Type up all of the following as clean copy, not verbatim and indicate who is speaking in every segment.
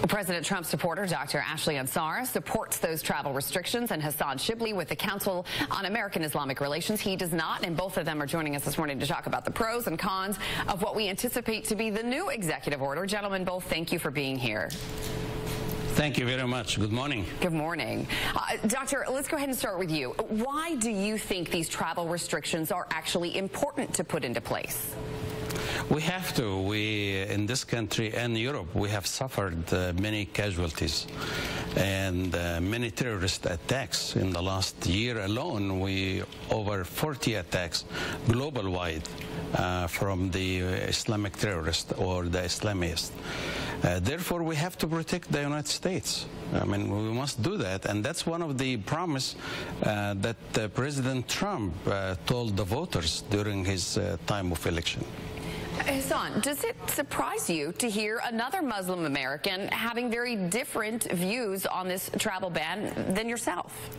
Speaker 1: President Trump supporter Dr. Ashley Ansara supports those travel restrictions, and Hassan Shibly with the Council on American-Islamic Relations. He does not, and both of them are joining us this morning to talk about the pros and cons of what we anticipate to be the new executive order. Gentlemen, both thank you for being here.
Speaker 2: Thank you very much. Good morning.
Speaker 1: Good morning. Doctor, let's go ahead and start with you. Why do you think these travel restrictions are actually important to put into place?
Speaker 2: We have to. We, in this country and Europe, we have suffered many casualties and many terrorist attacks. In the last year alone, over 40 attacks global-wide from the Islamic terrorist or the Islamists. Therefore, we have to protect the United States. I mean, we must do that, and that's one of the promise that President Trump told the voters during his time of election.
Speaker 1: Hassan, does it surprise you to hear another Muslim American having very different views on this travel ban than yourself?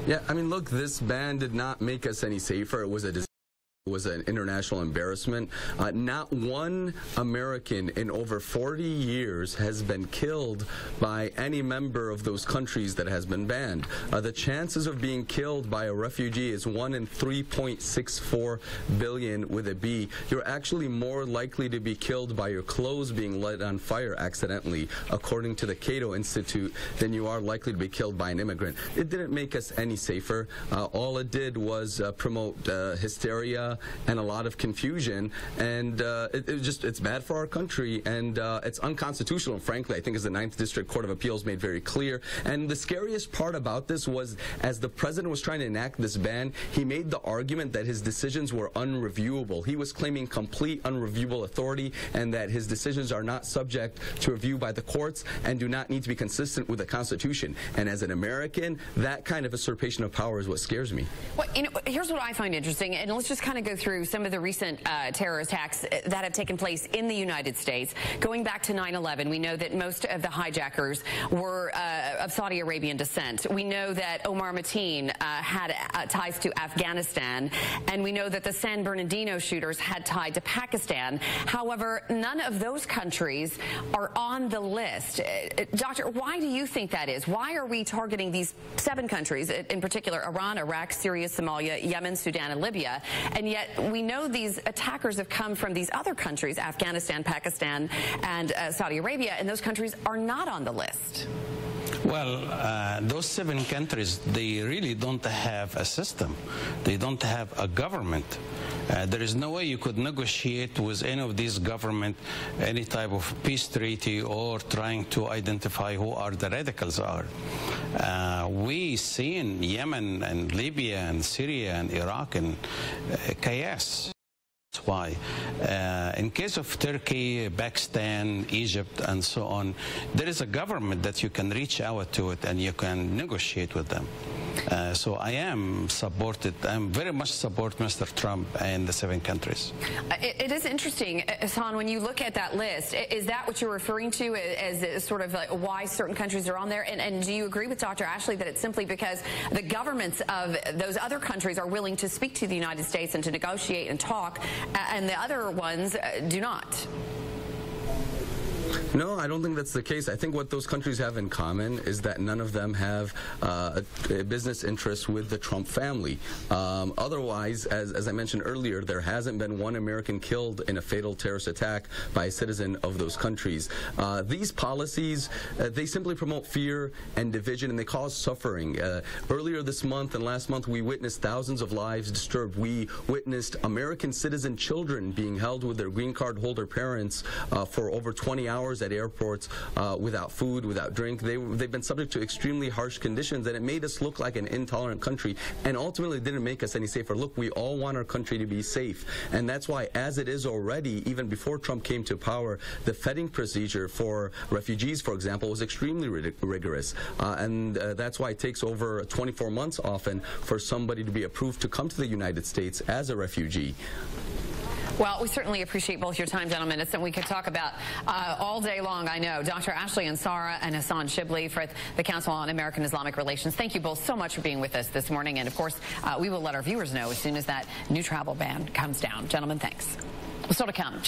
Speaker 3: Yeah, I mean, look, this ban did not make us any safer. It was an international embarrassment. Not one American in over 40 years has been killed by any member of those countries that has been banned. The chances of being killed by a refugee is 1 in 3.64 billion with a B. You're actually more likely to be killed by your clothes being lit on fire accidentally, according to the Cato Institute, than you are likely to be killed by an immigrant. It didn't make us any safer. All it did was promote hysteria and a lot of confusion, and it's bad for our country, and it's unconstitutional, frankly, I think, as the 9th District Court of Appeals made very clear. And the scariest part about this was, as the president was trying to enact this ban, he made the argument that his decisions were unreviewable. He was claiming complete unreviewable authority, and that his decisions are not subject to review by the courts and do not need to be consistent with the Constitution. And as an American, that kind of usurpation of power is what scares me.
Speaker 1: Well, here's what I find interesting, and let's just kind of go through some of the recent terror attacks that have taken place in the United States. Going back to 9/11, we know that most of the hijackers were of Saudi Arabian descent. We know that Omar Mateen had ties to Afghanistan, and we know that the San Bernardino shooters had tied to Pakistan. However, none of those countries are on the list. Doctor, why do you think that is? Why are we targeting these 7 countries, in particular Iran, Iraq, Syria, Somalia, Yemen, Sudan, and Libya, and yet we know these attackers have come from these other countries, Afghanistan, Pakistan, and Saudi Arabia, and those countries are not on the list?
Speaker 2: Well, those 7 countries, they really don't have a system. They don't have a government. There is no way you could negotiate with any of these governments any type of peace treaty or trying to identify who are the radicals are. We see in Yemen and Libya and Syria and Iraq and chaos. That's why. In case of Turkey, Pakistan, Egypt, and so on, there is a government that you can reach out to it and you can negotiate with them. So I am very much support Mr. Trump and the 7 countries.
Speaker 1: It is interesting, Hassan, when you look at that list, is that what you're referring to as sort of like why certain countries are on there? And do you agree with Dr. Ashley that it's simply because the governments of those other countries are willing to speak to the United States and to negotiate and talk, and the other ones do not?
Speaker 3: No, I don't think that's the case. I think what those countries have in common is that none of them have a business interest with the Trump family. Otherwise, as I mentioned earlier, there hasn't been one American killed in a fatal terrorist attack by a citizen of those countries. These policies, they simply promote fear and division, and they cause suffering. Earlier this month and last month, we witnessed thousands of lives disturbed. We witnessed American citizen children being held with their green card holder parents for over 20 hours at airports without food, without drink. They've been subject to extremely harsh conditions, and it made us look like an intolerant country, and ultimately didn't make us any safer. Look, we all want our country to be safe, and that's why, as it is already, even before Trump came to power, the vetting procedure for refugees, for example, was extremely rigorous, and that's why it takes over 24 months often for somebody to be approved to come to the United States as a refugee.
Speaker 1: Well, we certainly appreciate both your time, gentlemen. It's something we could talk about all day long, I know. Dr. Ashley Ansara and Hassan Shibly for the Council on American-Islamic Relations. Thank you both so much for being with us this morning. And, of course, we will let our viewers know as soon as that new travel ban comes down. Gentlemen, thanks. Still to come.